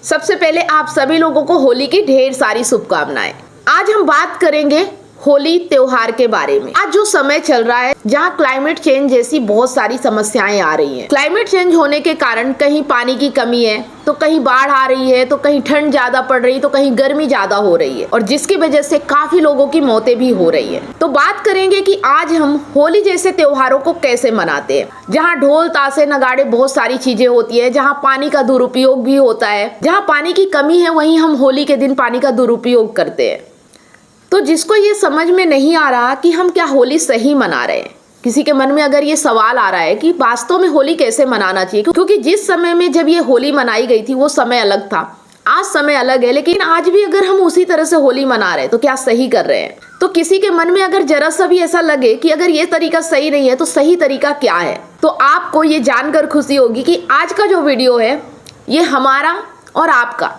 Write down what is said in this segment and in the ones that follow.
सबसे पहले आप सभी लोगों को होली की ढेर सारी शुभकामनाएं। आज हम बात करेंगे होली त्योहार के बारे में। आज जो समय चल रहा है जहां क्लाइमेट चेंज जैसी बहुत सारी समस्याएं आ रही हैं। क्लाइमेट चेंज होने के कारण कहीं पानी की कमी है तो कहीं बाढ़ आ रही है, तो कहीं ठंड ज्यादा पड़ रही है, तो कहीं गर्मी ज्यादा हो रही है और जिसकी वजह से काफी लोगों की मौतें भी हो रही है। तो बात करेंगे कि आज हम होली जैसे त्योहारों को कैसे मनाते हैं, जहाँ ढोल ताशे नगाड़े बहुत सारी चीजें होती है, जहाँ पानी का दुरुपयोग भी होता है, जहाँ पानी की कमी है वहीं हम होली के दिन पानी का दुरुपयोग करते हैं। तो जिसको ये समझ में नहीं आ रहा कि हम क्या होली सही मना रहे हैं, किसी के मन में अगर ये सवाल आ रहा है कि वास्तव में होली कैसे मनाना चाहिए, क्योंकि जिस समय में जब ये होली मनाई गई थी वो समय अलग था, आज समय अलग है, लेकिन आज भी अगर हम उसी तरह से होली मना रहे हैं तो क्या सही कर रहे हैं। तो किसी के मन में अगर जरा सा भी ऐसा लगे कि अगर ये तरीका सही नहीं है तो सही तरीका क्या है, तो आपको ये जानकर खुशी होगी कि आज का जो वीडियो है ये हमारा और आपका,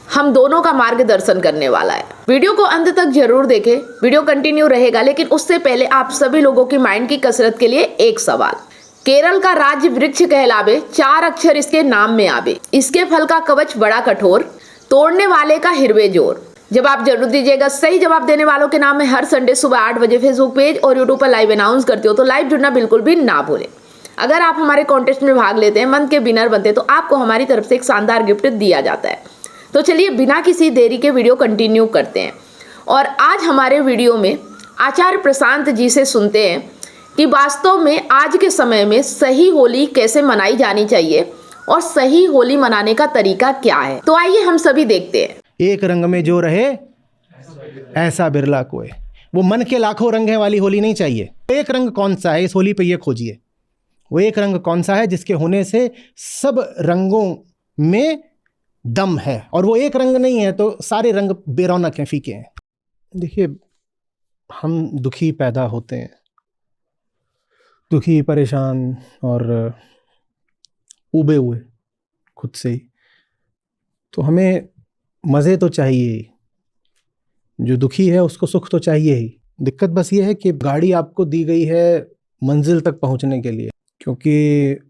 हम दोनों का मार्गदर्शन करने वाला है। वीडियो को अंत तक जरूर देखें, वीडियो कंटिन्यू रहेगा, लेकिन उससे पहले आप सभी लोगों की माइंड की कसरत के लिए एक सवाल। केरल का राज्य वृक्ष कहलावे, 4 अक्षर इसके नाम में आवे, इसके फल का कवच बड़ा कठोर, तोड़ने वाले का हिरवे जोर। जवाब जरूर दीजिएगा। सही जवाब देने वालों के नाम में हर संडे सुबह 8 बजे फेसबुक पेज और यूट्यूब पर लाइव अनाउंस करती हो, तो लाइव जुड़ना बिल्कुल भी ना भूलें। अगर आप हमारे कॉन्टेस्ट में भाग लेते हैं, मंथ के विनर बनते हैं, तो आपको हमारी तरफ से एक शानदार गिफ्ट दिया जाता है। तो चलिए बिना किसी देरी के वीडियो कंटिन्यू करते हैं और आज हमारे वीडियो में आचार्य प्रशांत जी से सुनते हैं कि वास्तव में आज के समय में सही होली कैसे मनाई जानी चाहिए और सही होली मनाने का तरीका क्या है। तो आइए हम सभी देखते हैं। एक रंग में जो रहे ऐसा बिरला कोई, वो मन के लाखों रंग है वाली होली नहीं चाहिए। एक रंग कौन सा है इस होली पे ये खोजिए। वो एक रंग कौन सा है जिसके होने से सब रंगों में दम है, और वो एक रंग नहीं है तो सारे रंग बेरौनक हैं, फीके हैं। देखिए, हम दुखी पैदा होते हैं, दुखी परेशान और उबे हुए खुद से ही, तो हमें मज़े तो चाहिए ही। जो दुखी है उसको सुख तो चाहिए ही। दिक्कत बस ये है कि गाड़ी आपको दी गई है मंजिल तक पहुंचने के लिए, क्योंकि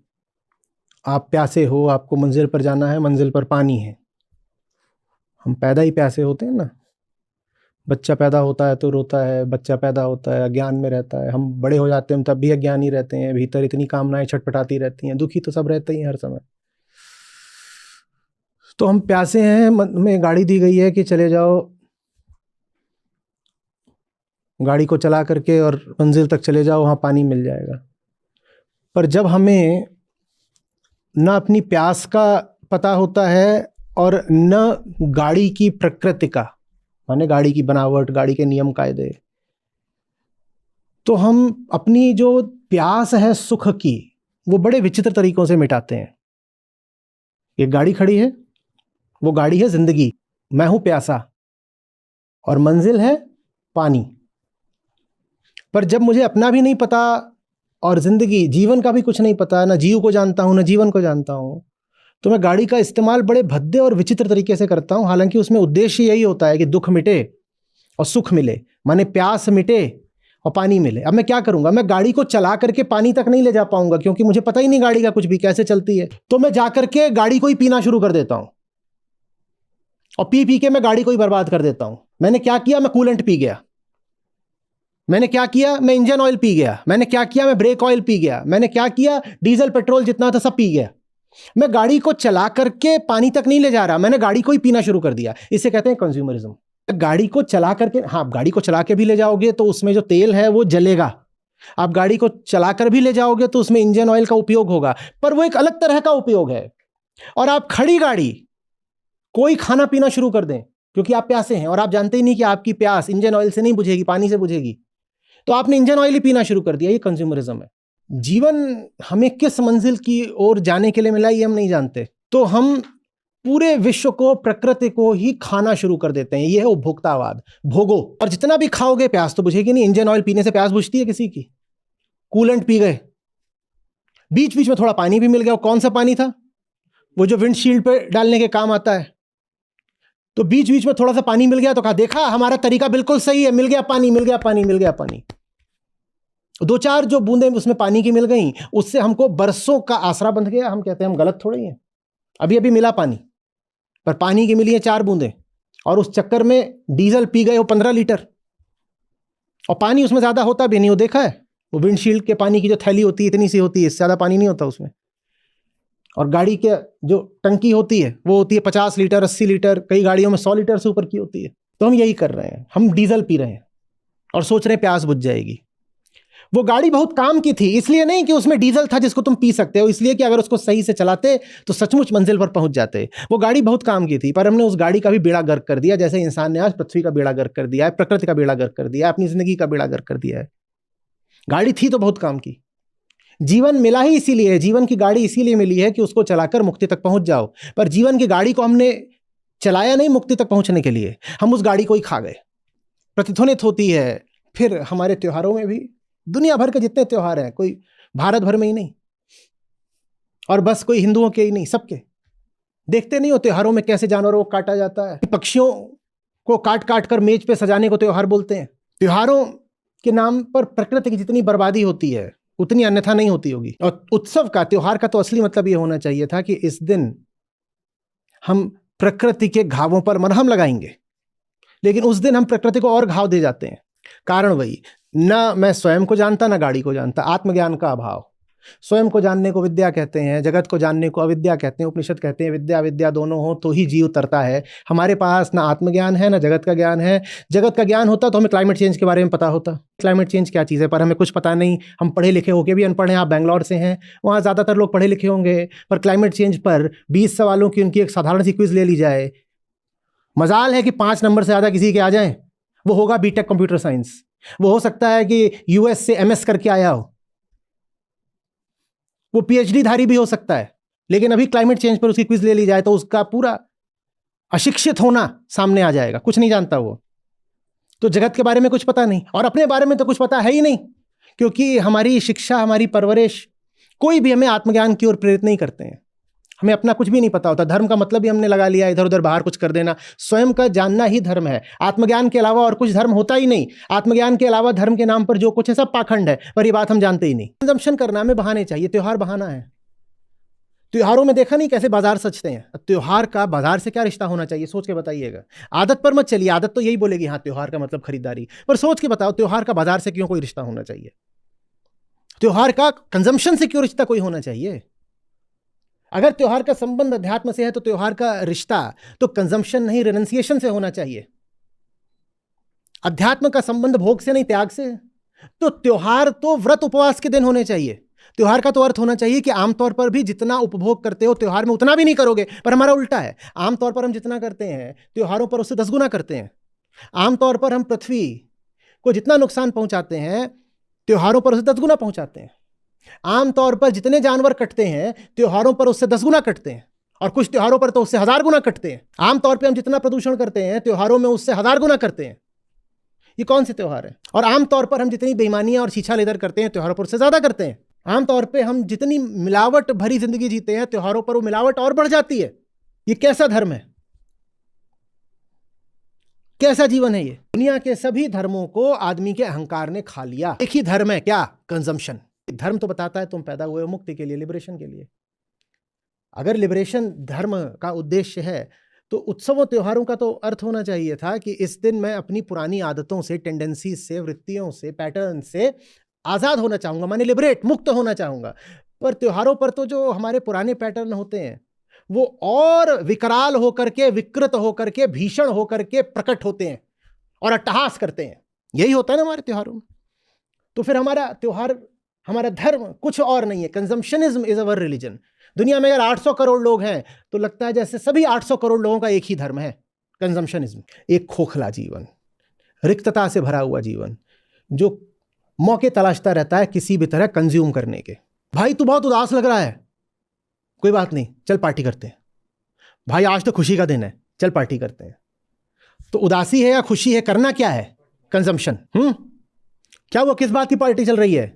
आप प्यासे हो, आपको मंजिल पर जाना है, मंजिल पर पानी है। हम पैदा ही प्यासे होते हैं ना। बच्चा पैदा होता है तो रोता है, बच्चा पैदा होता है अज्ञान में रहता है, हम बड़े हो जाते हैं तब भी अज्ञानी रहते हैं, भीतर इतनी कामनाएं छटपटाती रहती हैं, दुखी तो सब रहते ही हैं हर समय। तो हम प्यासे हैं, में गाड़ी दी गई है कि चले जाओ, गाड़ी को चला करके और मंजिल तक चले जाओ, वहाँ पानी मिल जाएगा। पर जब हमें न अपनी प्यास का पता होता है और न गाड़ी की प्रकृति का, माने गाड़ी की बनावट, गाड़ी के नियम कायदे, तो हम अपनी जो प्यास है सुख की वो बड़े विचित्र तरीकों से मिटाते हैं। एक गाड़ी खड़ी है, वो गाड़ी है जिंदगी, मैं हूं प्यासा और मंजिल है पानी। पर जब मुझे अपना भी नहीं पता और जिंदगी जीवन का भी कुछ नहीं पता, ना जीव को जानता हूं ना जीवन को जानता हूं, तो मैं गाड़ी का इस्तेमाल बड़े भद्दे और विचित्र तरीके से करता हूं। हालांकि उसमें उद्देश्य यही होता है कि दुख मिटे और सुख मिले, माने प्यास मिटे और पानी मिले। अब मैं क्या करूंगा, मैं गाड़ी को चला करके पानी तक नहीं ले जा पाऊंगा, क्योंकि मुझे पता ही नहीं गाड़ी का कुछ भी कैसे चलती है। तो मैं जाकर के गाड़ी को ही पीना शुरू कर देता हूं और पी पी के मैं गाड़ी को ही बर्बाद कर देता हूं। मैंने क्या किया, मैं कूलेंट पी गया। मैंने क्या किया, मैं इंजन ऑयल पी गया। मैंने क्या किया, मैं ब्रेक ऑयल पी गया। मैंने क्या किया, डीजल पेट्रोल जितना था सब पी गया। मैं गाड़ी को चला करके पानी तक नहीं ले जा रहा, मैंने गाड़ी को ही पीना शुरू कर दिया। इसे कहते हैं कंज्यूमरिज्म। गाड़ी को चला करके, हाँ, गाड़ी को चला के भी ले जाओगे तो उसमें जो तेल है वो जलेगा। आप गाड़ी को चलाकर भी ले जाओगे तो उसमें इंजन ऑयल का उपयोग होगा, पर वो एक अलग तरह का उपयोग है। और आप खड़ी गाड़ी कोई खाना पीना शुरू कर दें क्योंकि आप प्यासे हैं और आप जानते ही नहीं कि आपकी प्यास इंजन ऑयल से नहीं बुझेगी, पानी से बुझेगी, तो आपने इंजन ऑयल ही पीना शुरू कर दिया। ये कंज्यूमरिज्म है। जीवन हमें किस मंजिल की ओर जाने के लिए मिला ये हम नहीं जानते, तो हम पूरे विश्व को, प्रकृति को ही खाना शुरू कर देते हैं। ये है उपभोक्तावाद। भोगो और जितना भी खाओगे प्यास तो बुझेगी नहीं। इंजन ऑयल पीने से प्यास बुझती है किसी की? कूलेंट पी गए, बीच बीच में थोड़ा पानी भी मिल गया। कौन सा पानी था? वो जो विंडशील्ड पे डालने के काम आता है। तो बीच बीच में थोड़ा सा पानी मिल गया तो कहा देखा हमारा तरीका बिल्कुल सही है, मिल गया पानी, मिल गया पानी, मिल गया पानी। 2-4 जो बूंदें उसमें पानी की मिल गई, उससे हमको बरसों का आसरा बंध गया। हम कहते हैं हम गलत थोड़े ही हैं, अभी अभी मिला पानी, पर पानी की मिली है 4 बूंदें, और उस चक्कर में डीजल पी गए हो 15 लीटर, और पानी उसमें ज़्यादा होता भी नहीं। वो देखा है, वो विंडशील्ड के पानी की जो थैली होती है इतनी सी होती है, इससे ज़्यादा पानी नहीं होता उसमें। और गाड़ी के जो टंकी होती है वो होती है 50 लीटर, 80 लीटर, कई गाड़ियों में 100 लीटर से ऊपर की होती है। तो हम यही कर रहे हैं, हम डीजल पी रहे हैं और सोच रहे हैं प्यास बुझ जाएगी। वो गाड़ी बहुत काम की थी, इसलिए नहीं कि उसमें डीजल था जिसको तुम पी सकते हो, इसलिए कि अगर उसको सही से चलाते तो सचमुच मंजिल पर पहुंच जाते। वो गाड़ी बहुत काम की थी, पर हमने उस गाड़ी का भी बेड़ा गर्क कर दिया, जैसे इंसान ने आज पृथ्वी का बेड़ा गर्क कर दिया है, प्रकृति का बेड़ा गर्क कर दिया है, अपनी जिंदगी का बेड़ा गर्क कर दिया है। गाड़ी थी तो बहुत काम की। जीवन मिला ही इसीलिए है, जीवन की गाड़ी इसीलिए मिली है कि उसको चलाकर मुक्ति तक पहुंच जाओ। पर जीवन की गाड़ी को हमने चलाया नहीं मुक्ति तक पहुंचने के लिए, हम उस गाड़ी को ही खा गए। प्रतिध्वनित होती है फिर हमारे त्योहारों में भी, दुनिया भर के जितने त्योहार हैं, कोई भारत भर में ही नहीं, और बस कोई हिंदुओं के ही नहीं, सबके। देखते नहीं हो त्योहारों में कैसे जानवरों को काटा जाता है, पक्षियों को काट काट कर मेज पे सजाने को त्योहार बोलते हैं। त्योहारों के नाम पर प्रकृति की जितनी बर्बादी होती है उतनी अन्यथा नहीं होती होगी। और उत्सव का, त्योहार का तो असली मतलब ये होना चाहिए था कि इस दिन हम प्रकृति के घावों पर मरहम लगाएंगे, लेकिन उस दिन हम प्रकृति को और घाव दे जाते हैं। कारण वही, ना मैं स्वयं को जानता ना गाड़ी को जानता, आत्मज्ञान का अभाव। स्वयं को जानने को विद्या कहते हैं, जगत को जानने को अविद्या कहते हैं। उपनिषद कहते हैं विद्या विद्या दोनों हो तो ही जीव उतरता है। हमारे पास ना आत्मज्ञान है ना जगत का ज्ञान है। जगत का ज्ञान होता तो हमें क्लाइमेट चेंज के बारे में पता होता, क्लाइमेट चेंज क्या चीज़ है, पर हमें कुछ पता नहीं। हम पढ़े लिखे होकर भी अनपढ़ हैं। आप बेंगलोर से हैं, वहाँ ज़्यादातर लोग पढ़े लिखे होंगे, पर क्लाइमेट चेंज पर 20 सवालों की उनकी एक साधारण सी क्विज ले ली जाए, मजाल है कि 5 नंबर से ज़्यादा किसी के आ जाएं, वो होगा बीटेक कंप्यूटर साइंस। वो हो सकता है कि यूएस से एमएस करके आया हो, वो पीएचडी धारी भी हो सकता है, लेकिन अभी क्लाइमेट चेंज पर उसकी क्विज ले ली जाए तो उसका पूरा अशिक्षित होना सामने आ जाएगा, कुछ नहीं जानता वो। तो जगत के बारे में कुछ पता नहीं, और अपने बारे में तो कुछ पता है ही नहीं, क्योंकि हमारी शिक्षा, हमारी परवरिश, कोई भी हमें आत्मज्ञान की ओर प्रेरित नहीं करते हैं। हमें अपना कुछ भी नहीं पता होता। धर्म का मतलब भी हमने लगा लिया इधर उधर बाहर कुछ कर देना। स्वयं का जानना ही धर्म है। आत्मज्ञान के अलावा और कुछ धर्म होता ही नहीं। आत्मज्ञान के अलावा धर्म के नाम पर जो कुछ है सब पाखंड है, पर ये बात हम जानते ही नहीं। कंजम्पशन करना हमें बहाने चाहिए, त्योहार बहाना है। त्योहारों में देखा नहीं कैसे बाजार सजते हैं। त्योहार का बाजार से क्या रिश्ता होना चाहिए, सोच के बताइएगा। आदत पर मत चलिए, आदत तो यही बोलेगी हाँ त्योहार का मतलब खरीदारी, पर सोच के बताओ त्योहार का बाजार से क्यों कोई रिश्ता होना चाहिए? त्योहार का कंजम्पशन से क्यों रिश्ता कोई होना चाहिए? अगर त्योहार का संबंध अध्यात्म से है तो त्योहार का रिश्ता तो कंजम्पशन नहीं, रेनंसिएशन से होना चाहिए। अध्यात्म का संबंध भोग से नहीं, त्याग से। तो त्योहार तो व्रत उपवास के दिन होने चाहिए। त्योहार का तो अर्थ होना चाहिए कि आमतौर पर भी जितना उपभोग करते हो त्योहार में उतना भी नहीं करोगे, पर हमारा उल्टा है। आमतौर पर हम जितना करते हैं त्योहारों पर उससे 10 गुना करते हैं। आमतौर पर हम पृथ्वी को जितना नुकसान पहुंचाते हैं त्योहारों पर उससे 10 गुना पहुंचाते हैं। आमतौर पर जितने जानवर कटते हैं त्योहारों पर उससे 10 गुना कटते हैं, और कुछ त्योहारों पर तो उससे 1000 गुना कटते हैं। आमतौर पर हम जितना प्रदूषण करते हैं त्योहारों में उससे 1000 गुना करते हैं। ये कौन से त्योहार है? और आमतौर पर हम जितनी बेईमानियां और छीछा लेदर करते हैं त्योहारों पर उससे ज्यादा करते हैं। आमतौर पर हम जितनी मिलावट भरी जिंदगी जीते हैं त्योहारों पर वो मिलावट और बढ़ जाती है। ये कैसा धर्म है, कैसा जीवन है ये? दुनिया के सभी धर्मों को आदमी के अहंकार ने खा लिया। एक ही धर्म है, क्या? कंजम्पशन। धर्म तो बताता है तुम पैदा हुए हो मुक्ति के लिए, लिबरेशन के लिए। अगर लिबरेशन धर्म का उद्देश्य है तो उत्सवों त्योहारों का तो अर्थ होना चाहिए था कि इस दिन मैं अपनी पुरानी आदतों से, टेंडेंसी से, वृत्तियों से, पैटर्न से आजाद होना चाहूंगा, माने लिबरेट, मुक्त होना चाहूंगा। पर त्योहारों पर तो जो हमारे पुराने पैटर्न होते हैं वो और विकराल होकर के, विकृत होकर के, भीषण होकर के प्रकट होते हैं और अट्टहास करते हैं। यही होता है ना हमारे त्योहारों में। तो फिर हमारा त्योहार, हमारा धर्म कुछ और नहीं है। कंजम्पशनिज्म इज अवर रिलीजन। दुनिया में अगर 800 करोड़ लोग हैं तो लगता है जैसे सभी 800 करोड़ लोगों का एक ही धर्म है, कंजम्पशनिज्म। एक खोखला जीवन, रिक्तता से भरा हुआ जीवन, जो मौके तलाशता रहता है किसी भी तरह कंज्यूम करने के। भाई तू बहुत उदास लग रहा है, कोई बात नहीं, चल पार्टी करते हैं। भाई आज तो खुशी का दिन है, चल पार्टी करते हैं। तो उदासी है या खुशी है, करना क्या है? कंजम्पशन। क्या वो किस बात की पार्टी चल रही है?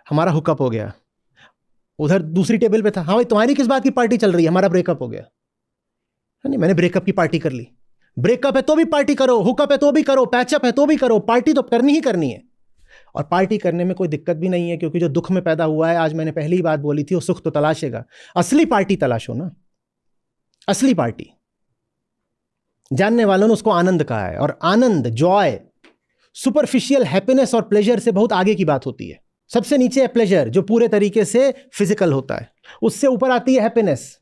हमारा हुकअप हो गया। उधर दूसरी टेबल पे था, हाँ भाई तुम्हारी किस बात की पार्टी चल रही है? हमारा ब्रेकअप हो गया। नहीं, मैंने ब्रेकअप की पार्टी कर ली। ब्रेकअप है तो भी पार्टी करो, हुकअप है तो भी करो, पैचअप है तो भी करो, पार्टी तो करनी ही करनी है। और पार्टी करने में कोई दिक्कत भी नहीं है, क्योंकि जो दुख में पैदा हुआ है, आज मैंने पहली बात बोली थी, वो सुख तो तलाशेगा। असली पार्टी तलाशो ना, असली पार्टी। जानने वालों ने उसको आनंद कहा है। और आनंद, जॉय, सुपरफिशियल हैप्पीनेस और प्लेजर से बहुत आगे की बात होती है। सबसे नीचे है प्लेजर, जो पूरे तरीके से फिजिकल होता है। उससे ऊपर आती है हैप्पीनेस,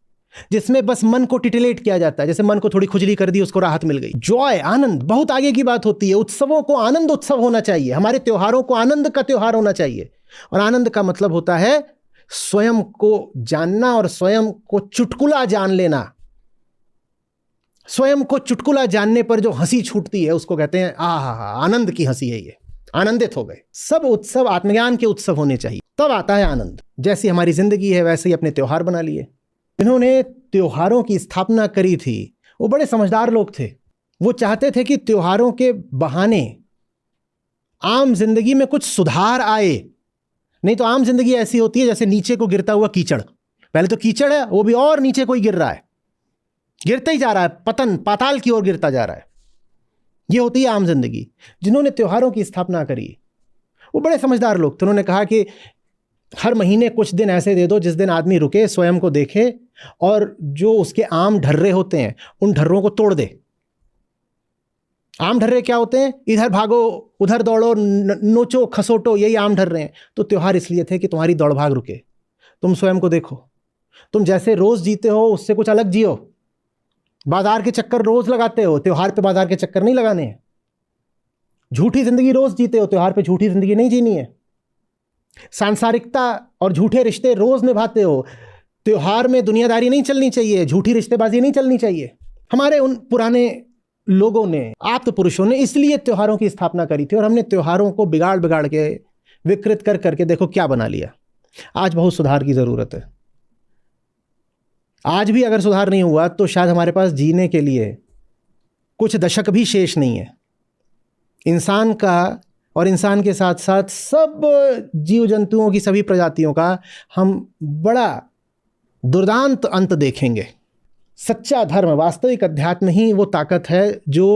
जिसमें बस मन को टिटिलेट किया जाता है, जैसे मन को थोड़ी खुजली कर दी, उसको राहत मिल गई। जॉय, आनंद, बहुत आगे की बात होती है। उत्सवों को आनंद उत्सव होना चाहिए, हमारे त्योहारों को आनंद का त्योहार होना चाहिए। और आनंद का मतलब होता है स्वयं को जानना और स्वयं को चुटकुला जान लेना। स्वयं को चुटकुला जानने पर जो हंसी छूटती है उसको कहते हैं आहा, आनंद की हंसी है ये, आनंदित हो गए। सब उत्सव आत्मज्ञान के उत्सव होने चाहिए, तब आता है आनंद। जैसी हमारी जिंदगी है वैसे ही अपने त्योहार बना लिए। जिन्होंने त्योहारों की स्थापना करी थी वो बड़े समझदार लोग थे। वो चाहते थे कि त्योहारों के बहाने आम जिंदगी में कुछ सुधार आए। नहीं तो आम जिंदगी ऐसी होती है जैसे नीचे को गिरता हुआ कीचड़। पहले तो कीचड़ है, वो भी और नीचे को ही गिर रहा है, गिरता ही जा रहा है, पतन पाताल की ओर गिरता जा रहा है। ये होती है आम जिंदगी। जिन्होंने त्योहारों की स्थापना करी वो बड़े समझदार लोग थे। उन्होंने कहा कि हर महीने कुछ दिन ऐसे दे दो जिस दिन आदमी रुके, स्वयं को देखे और जो उसके आम ढर्रे होते हैं उन ढर्रों को तोड़ दे। आम ढर्रे क्या होते हैं? इधर भागो उधर दौड़ो, नोचो खसोटो, यही आम ढर्रे हैं। तो त्योहार इसलिए थे कि तुम्हारी दौड़ भाग रुके, तुम स्वयं को देखो। तुम जैसे रोज जीते हो उससे कुछ अलग जियो। बाजार के चक्कर रोज लगाते हो, त्योहार पे बाजार के चक्कर नहीं लगाने हैं। झूठी जिंदगी रोज जीते हो, त्योहार पे झूठी जिंदगी नहीं जीनी है। सांसारिकता और झूठे रिश्ते रोज निभाते हो, त्योहार में दुनियादारी नहीं चलनी चाहिए, झूठी रिश्तेबाजी नहीं चलनी चाहिए। हमारे उन पुराने लोगों ने, आप्त पुरुषों ने इसलिए त्योहारों की स्थापना करी थी। और हमने त्योहारों को बिगाड़ बिगाड़ के, विकृत कर करके देखो क्या बना लिया। आज बहुत सुधार की जरूरत है। आज भी अगर सुधार नहीं हुआ तो शायद हमारे पास जीने के लिए कुछ दशक भी शेष नहीं है। इंसान का और इंसान के साथ साथ सब जीव जंतुओं की, सभी प्रजातियों का हम बड़ा दुर्दांत अंत देखेंगे। सच्चा धर्म, वास्तविक अध्यात्म ही वो ताकत है जो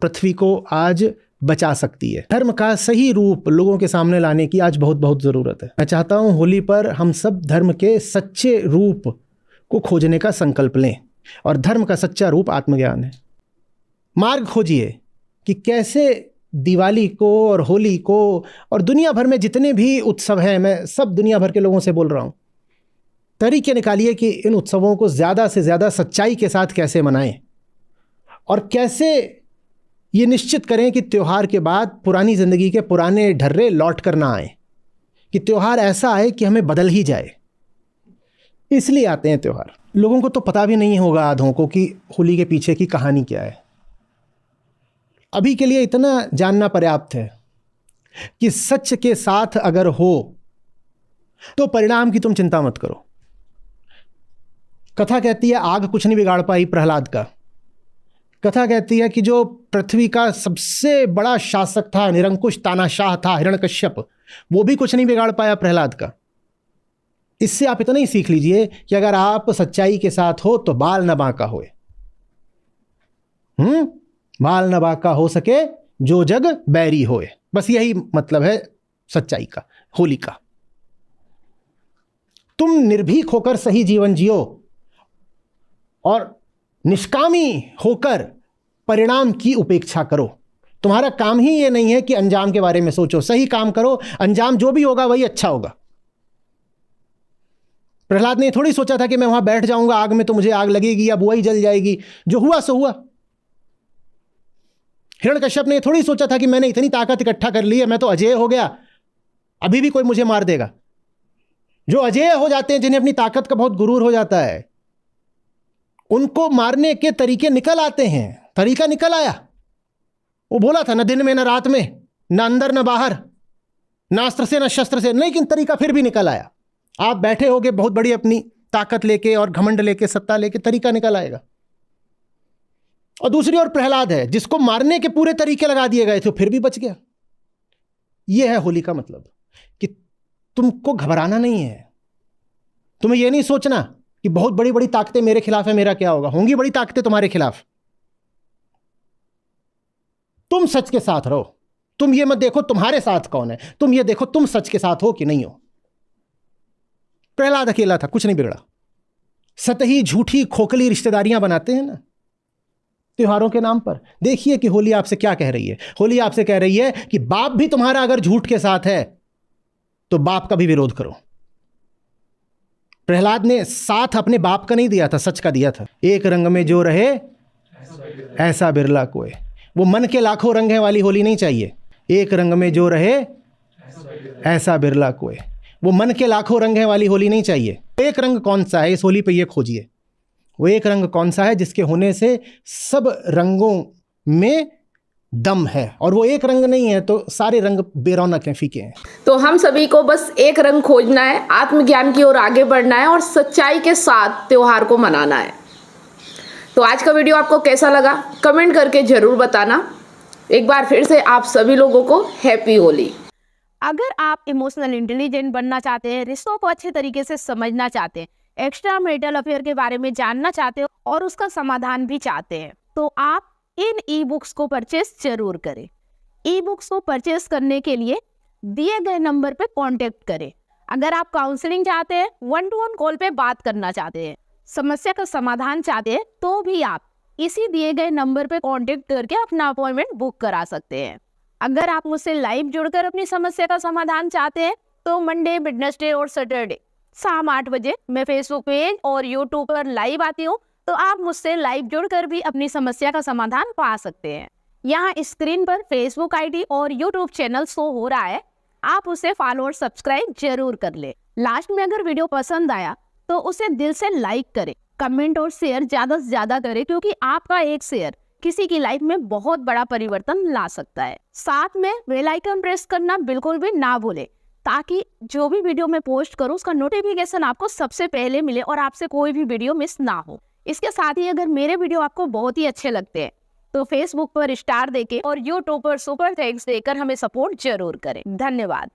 पृथ्वी को आज बचा सकती है। धर्म का सही रूप लोगों के सामने लाने की आज बहुत बहुत ज़रूरत है। मैं चाहता हूँ होली पर हम सब धर्म के सच्चे रूप को खोजने का संकल्प लें। और धर्म का सच्चा रूप आत्मज्ञान है। मार्ग खोजिए कि कैसे दिवाली को और होली को और दुनिया भर में जितने भी उत्सव हैं, मैं सब दुनिया भर के लोगों से बोल रहा हूँ, तरीके निकालिए कि इन उत्सवों को ज़्यादा से ज़्यादा सच्चाई के साथ कैसे मनाएं। और कैसे ये निश्चित करें कि त्यौहार के बाद पुरानी ज़िंदगी के पुराने ढर्रे लौट कर ना आए, कि त्यौहार ऐसा आए कि हमें बदल ही जाए। इसलिए आते हैं त्यौहार। लोगों को तो पता भी नहीं होगा आधों को कि होली के पीछे की कहानी क्या है। अभी के लिए इतना जानना पर्याप्त है कि सच के साथ अगर हो तो परिणाम की तुम चिंता मत करो। कथा कहती है आग कुछ नहीं बिगाड़ पाई प्रहलाद का। कथा कहती है कि जो पृथ्वी का सबसे बड़ा शासक था, निरंकुश तानाशाह था हिरण्यकश्यप, वो भी कुछ नहीं बिगाड़ पाया प्रहलाद का। इससे आप इतना ही सीख लीजिए कि अगर आप सच्चाई के साथ हो तो बाल न बांका होए। बाल न बांका हो सके जो जग बैरी होए। बस यही मतलब है सच्चाई का, होली का। तुम निर्भीक होकर सही जीवन जियो और निष्कामी होकर परिणाम की उपेक्षा करो। तुम्हारा काम ही ये नहीं है कि अंजाम के बारे में सोचो। सही काम करो, अंजाम जो भी होगा वही अच्छा होगा। प्रहलाद ने थोड़ी सोचा था कि मैं वहां बैठ जाऊंगा आग में तो मुझे आग लगेगी या बुआई जल जाएगी। जो हुआ सो हुआ। हिरण्यकश्यप ने थोड़ी सोचा था कि मैंने इतनी ताकत इकट्ठा कर ली है, मैं तो अजेय हो गया, अभी भी कोई मुझे मार देगा। जो अजेय हो जाते हैं, जिन्हें अपनी ताकत का बहुत गुरूर हो जाता है, उनको मारने के तरीके निकल आते हैं। तरीका निकल आया। वो बोला था न दिन में न रात में, न अंदर न बाहर, न अस्त्र से न शस्त्र से, लेकिन तरीका फिर भी निकल आया। आप बैठे होगे बहुत बड़ी अपनी ताकत लेके और घमंड लेके, सत्ता लेके, तरीका निकल आएगा। और दूसरी ओर प्रहलाद है जिसको मारने के पूरे तरीके लगा दिए गए थे, फिर भी बच गया। यह है होली का मतलब, कि तुमको घबराना नहीं है। तुम्हें यह नहीं सोचना कि बहुत बड़ी बड़ी ताकतें मेरे खिलाफ है, मेरा क्या होगा। होंगी बड़ी ताकतें तुम्हारे खिलाफ। तुम सच के साथ रहो। तुम ये मत देखो तुम्हारे साथ कौन है, तुम ये देखो तुम सच के साथ हो कि नहीं हो। प्रहलाद अकेला था, कुछ नहीं बिगड़ा। सतही झूठी खोखली रिश्तेदारियां बनाते हैं ना, त्योहारों के नाम पर। देखिए कि होली आपसे क्या कह रही है। होली आपसे कह रही है कि बाप भी तुम्हारा अगर झूठ के साथ है तो बाप का भी विरोध करो। प्रहलाद ने साथ अपने बाप का नहीं दिया था, सच का दिया था। एक रंग में जो रहे ऐसा बिरला कोई। वो मन के लाखों रंग है वाली होली नहीं चाहिए। एक रंग में जो रहे ऐसा बिरला कोई। वो मन के लाखों रंग है वाली होली नहीं चाहिए। एक रंग कौन सा है इस होली पे ये खोजिए। वो एक रंग कौन सा है जिसके होने से सब रंगों में दम है। और वो एक रंग नहीं है तो सारे रंग बेरौनक हैं, फीके हैं। तो हम सभी को बस एक रंग खोजना है, आत्मज्ञान की ओर आगे बढ़ना है और सच्चाई के साथ त्योहार को मनाना है। तो आज का वीडियो आपको कैसा लगा कमेंट करके जरूर बताना। एक बार फिर से आप सभी लोगों को हैप्पी होली। अगर आप इमोशनल इंटेलिजेंट बनना चाहते हैं, रिश्तों को अच्छे तरीके से समझना चाहते हैं, एक्स्ट्रा मैरिटल अफेयर के बारे में जानना चाहते हो और उसका समाधान भी चाहते हैं, तो आप इन ई बुक्स को परचेस जरूर करें। ई बुक्स को परचेस करने के लिए दिए गए नंबर पे कांटेक्ट करें। अगर आप काउंसलिंग चाहते हैं, 1-to-1 कॉल पे बात करना चाहते हैं, समस्या का समाधान चाहते हैं, तो भी आप इसी दिए गए नंबर पे कांटेक्ट करके अपना अपॉइंटमेंट बुक करा सकते हैं। अगर आप मुझसे लाइव जुड़कर अपनी समस्या का समाधान चाहते हैं तो मंडे, वेडनेसडे और सैटरडे शाम 8 बजे मैं फेसबुक पेज और यूट्यूब पर लाइव आती हूँ, तो आप मुझसे लाइव जुड़कर भी अपनी समस्या का समाधान पा सकते हैं। यहाँ स्क्रीन पर फेसबुक आईडी और यूट्यूब चैनल शो हो रहा है, आप उसे फॉलो और सब्सक्राइब जरूर कर ले। लास्ट में अगर वीडियो पसंद आया तो उसे दिल से लाइक करें, कमेंट और शेयर ज्यादा से ज्यादा करें, क्योंकि आपका एक शेयर किसी की लाइफ में बहुत बड़ा परिवर्तन ला सकता है। साथ में बेल आइकन प्रेस करना बिल्कुल भी ना भूलें, ताकि जो भी वीडियो मैं पोस्ट करूं उसका नोटिफिकेशन आपको सबसे पहले मिले और आपसे कोई भी वीडियो मिस ना हो। इसके साथ ही अगर मेरे वीडियो आपको बहुत ही अच्छे लगते हैं तो फेसबुक पर स्टार देके और यूट्यूब पर सुपर थैंक्स देकर हमें सपोर्ट जरूर करें। धन्यवाद।